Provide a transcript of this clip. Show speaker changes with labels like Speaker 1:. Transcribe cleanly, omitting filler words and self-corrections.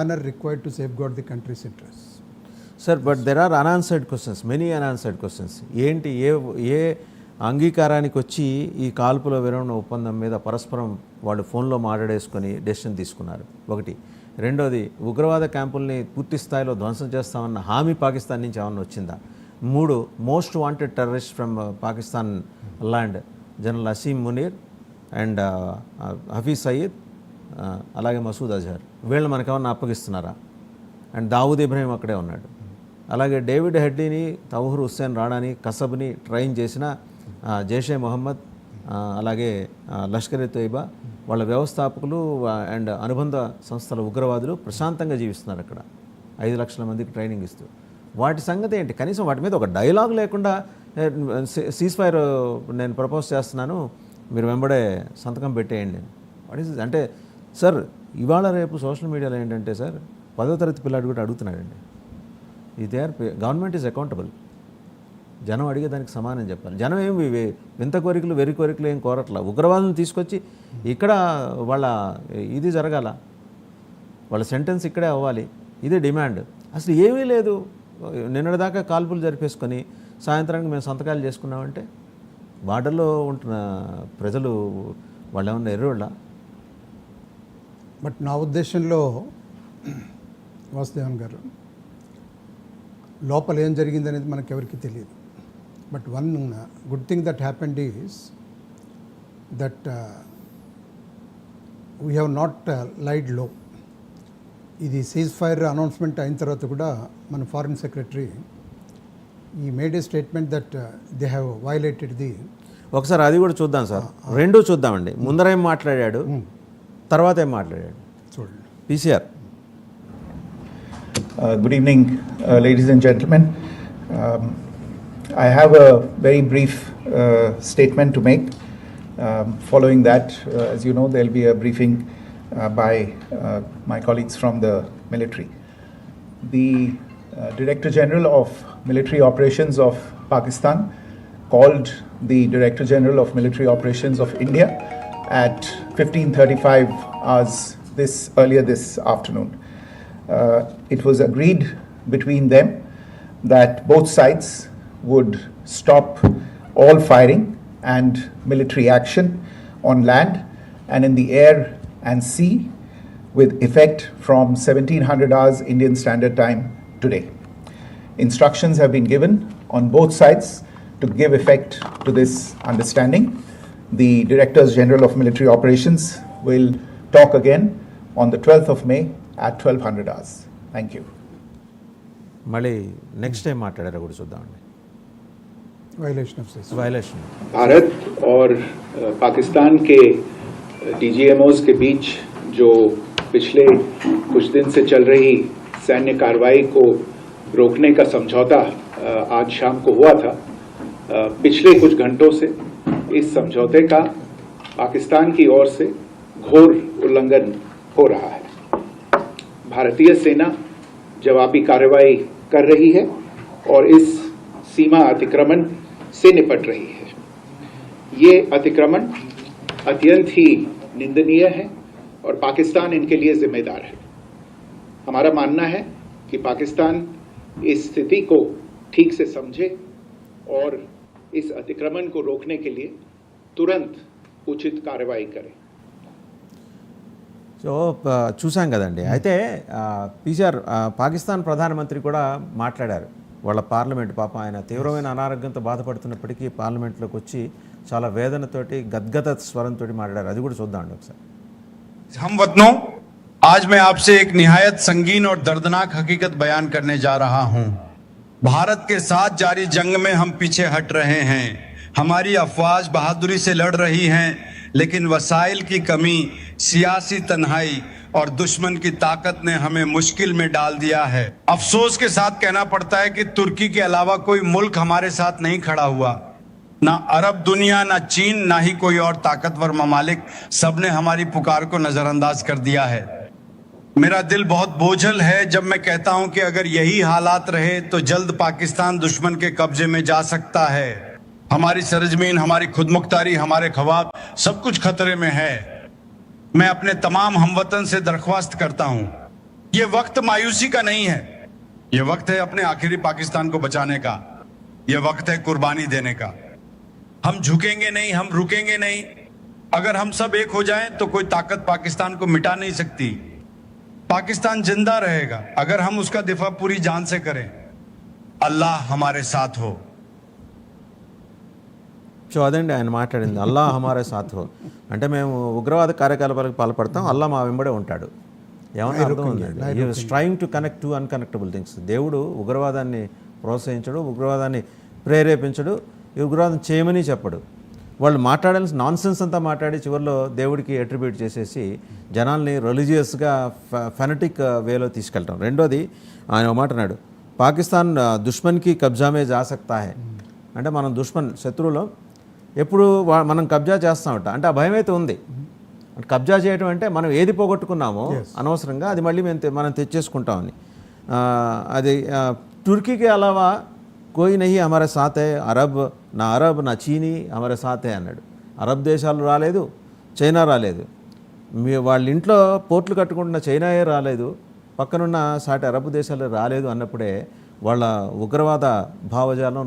Speaker 1: manner required to safeguard the country's interests.
Speaker 2: Sir, but there are unanswered questions, many unanswered questions. ఏంటి ఏ అంగీకారానికి వచ్చి ఈ కాల్పుల విరమణ ఒప్పందం మీద పరస్పరం వాళ్ళు ఫోన్లో మాట్లాడేసుకొని డెసిషన్ తీసుకున్నారు? ఒకటి. రెండోది, ఉగ్రవాద క్యాంపుల్ని పూర్తి స్థాయిలో ధ్వంసం చేస్తామన్న హామీ పాకిస్తాన్ నుంచి ఏమన్నా వచ్చిందా? మూడు, most wanted terrorist from Pakistan land General Asim Munir and Hafiz Saeed, అలాగే మసూద్ అజహర్, వీళ్ళు మనకేమన్నా అప్పగిస్తున్నారా? అండ్ దావూద్ ఇబ్రాహిం అక్కడే ఉన్నాడు. అలాగే డేవిడ్ హెడ్లీని, తౌహర్ హుస్సేన్ రాణాని, కసబ్ని ట్రైన్ చేసిన జైషే మొహమ్మద్, అలాగే లష్కర్ ఎ తోయిబా వాళ్ళ వ్యవస్థాపకులు అండ్ అనుబంధ సంస్థల ఉగ్రవాదులు ప్రశాంతంగా జీవిస్తున్నారు అక్కడ 5 లక్షల మందికి ట్రైనింగ్ ఇస్తూ. వాటి సంగతి ఏంటి? కనీసం వాటి మీద ఒక డైలాగ్ లేకుండా సీజ్ ఫైర్ నేను ప్రపోజ్ చేస్తున్నాను, మీరు వెంబడే సంతకం పెట్టేయండి. వాట్ ఈస్ అంటే సార్, ఇవాళ రేపు సోషల్ మీడియాలో ఏంటంటే సార్, 10వ తరగతి పిల్లాడు కూడా అడుగుతున్నాడండి, గవర్నమెంట్ ఈజ్ అకౌంటబుల్. జనం అడిగేదానికి సమానం చెప్పాలి. జనం ఏం వింత కోరికలు, వెర్రి కోరికలు ఏం కోరట్లా. ఉగ్రవాదులను తీసుకొచ్చి ఇక్కడ వాళ్ళ ఇది జరగాల, వాళ్ళ సెంటెన్స్ ఇక్కడే అవ్వాలి, ఇదే డిమాండ్. అసలు ఏమీ లేదు. నిన్నటిదాకా కాల్పులు జరిపేసుకొని సాయంత్రానికి మేము సంతకాలు చేసుకున్నామంటే వార్డర్లో ఉంటున్న ప్రజలు వాళ్ళు ఏమన్నా ఎర్రోళ్ళ?
Speaker 1: బట్ నా ఉద్దేశంలో వాసుదేవన్ గారు, లోపల ఏం జరిగిందనేది మనకు ఎవరికి తెలియదు. But one good thing that happened is that we have not lied low. ఇది సీజ్ ఫైర్ అనౌన్స్మెంట్ అయిన తర్వాత కూడా మన foreign secretary he made a statement that they have violated the.
Speaker 2: ఒకసారి అది కూడా చూద్దాం సార్, రెండూ చూద్దామండి. ముందర ఏం మాట్లాడాడు, తర్వాత ఏం మాట్లాడాడు
Speaker 1: చూడండి.
Speaker 2: PCR.
Speaker 3: Good evening, ladies and gentlemen. I have a very brief statement to make. Following that, as you know, there will be a briefing by my colleagues from the military. The Director General of Military Operations of Pakistan called the Director General of Military Operations of India at 15:35 hours earlier this afternoon. It was agreed between them that both sides would stop all firing and military action on land and in the air and sea with effect from 1700 hours Indian Standard Time today. Instructions have been given on both sides to give effect to this understanding. The Directors General of Military Operations will talk again on the 12th of May at 1200 hours. Thank you.
Speaker 2: మళ్ళీ next time మాట్లాడారు కూడా చూద్దామండి.
Speaker 1: Violation
Speaker 4: Bharat और पाकिस्तान के डीजीएमओज के बीच जो पिछले कुछ दिन से चल रही सैन्य कार्रवाई को रोकने का समझौता आज शाम को हुआ था, पिछले कुछ घंटों से इस समझौते का पाकिस्तान की ओर से घोर उल्लंघन हो रहा है. भारतीय सेना जवाबी कार्रवाई कर रही है और इस सीमा अतिक्रमण से निपट रही है. ये अतिक्रमण अत्यंत ही निंदनीय है और पाकिस्तान इनके लिए जिम्मेदार है. हमारा मानना है कि पाकिस्तान इस स्थिति को ठीक से समझे और इस अतिक्रमण को रोकने के लिए तुरंत उचित कार्रवाई करे.
Speaker 2: సో చూసాం కదండి. అయితే పీసీఆర్ పాకిస్తాన్ ప్రధానమంత్రి కూడా మాట్లాడారు. వాళ్ళ పార్లమెంట్, పాప ఆయన తీవ్రమైన అనారోగ్యంతో బాధపడుతున్నప్పటికీ పార్లమెంట్లోకి వచ్చి చాలా వేదనతోటి గద్గద స్వరంతో మాట్లాడారు. అది కూడా చూద్దామండి ఒకసారి.
Speaker 5: हम वतनों, आज मैं आपसे एक निहायत संगीन और दर्दनाक हकीकत बयान करने जा रहा हूं. भारत के साथ जारी जंग में हम पीछे हट रहे हैं. हमारी अफवाज बहादुरी से लड़ रही हैं, लेकिन वसाइल की कमी, सियासी तन्हाई और दुश्मन की ताकत ने हमें मुश्किल में डाल दिया है. अफसोस के साथ कहना पड़ता है कि तुर्की के अलावा कोई मुल्क हमारे साथ नहीं खड़ा हुआ. ना अरब दुनिया, ना चीन, ना ही कोई और ताकतवर ममालिक. सबने हमारी पुकार को नजरअंदाज कर दिया है. मेरा दिल बहुत बोझल है जब मैं कहता हूं कि अगर यही हालात रहे तो जल्द पाकिस्तान दुश्मन के कब्जे में जा सकता है. हमारी सरजमीन, हमारी खुदमुख्तारी, हमारे ख्वाब, सब कुछ खतरे में है. मैं अपने तमाम हमवतन से दरख्वास्त करता हूं ये वक्त मायूसी का नहीं है, ये वक्त है अपने आखिरी पाकिस्तान को बचाने का, ये वक्त है कुर्बानी देने का। हम झुकेंगे नहीं, हम रुकेंगे नहीं। अगर हम सब एक हो जाएं तो कोई ताकत पाकिस्तान को मिटा नहीं सकती। पाकिस्तान जिंदा रहेगा अगर हम उसका दिफा पूरी जान से करें। अल्लाह हमारे साथ हो।
Speaker 2: సో అదండి ఆయన మాట్లాడింది, అల్లా హమారే సాత్ హో అంటే మేము ఉగ్రవాద కార్యకలాపాలకు పాల్పడతాం, అల్లా మా వెంబడే ఉంటాడు. ఏమన్నా అర్థం ఉందండి? ఈ trying to connect to unconnectable things. దేవుడు ఉగ్రవాదాన్ని ప్రోత్సహించడు, ఉగ్రవాదాన్ని ప్రేరేపించడు, ఈ ఉగ్రవాదం చేయమని చెప్పడు. వాళ్ళు మాట్లాడాల్సిన నాన్ సెన్స్ అంతా మాట్లాడి చివరిలో దేవుడికి అట్రిబ్యూట్ చేసేసి జనాల్ని రిలీజియస్గా ఫెనటిక్ వేలో తీసుకెళ్ళటం. రెండోది ఆయన ఒక మాట అన్నాడు, పాకిస్తాన్ దుష్మన్కి కబ్జామే జా సక్తా హై అంటే మనం దుష్మన్ శత్రువులో ఎప్పుడు మనం కబ్జా చేస్తామట అంటే ఆ భయం అయితే ఉంది. అంటే కబ్జా చేయడం అంటే మనం ఏది పోగొట్టుకున్నామో అనవసరంగా అది మళ్ళీ మనం తెచ్చేసుకుంటామని. అది తుర్కీకి అలావా కోయి నహీ హమారే సాత్ హై, అరబ్ నా చీనీ హమారే సాత్ హై అన్నాడు. అరబ్ దేశాలు రాలేదు, చైనా రాలేదు. వాళ్ళ ఇంట్లో పోర్ట్లు కట్టుకుంటున్న చైనాయే రాలేదు, పక్కనున్న సాటి అరబ్ దేశాలు రాలేదు అన్నప్పుడే వాళ్ళ ఉగ్రవాద భావజాలం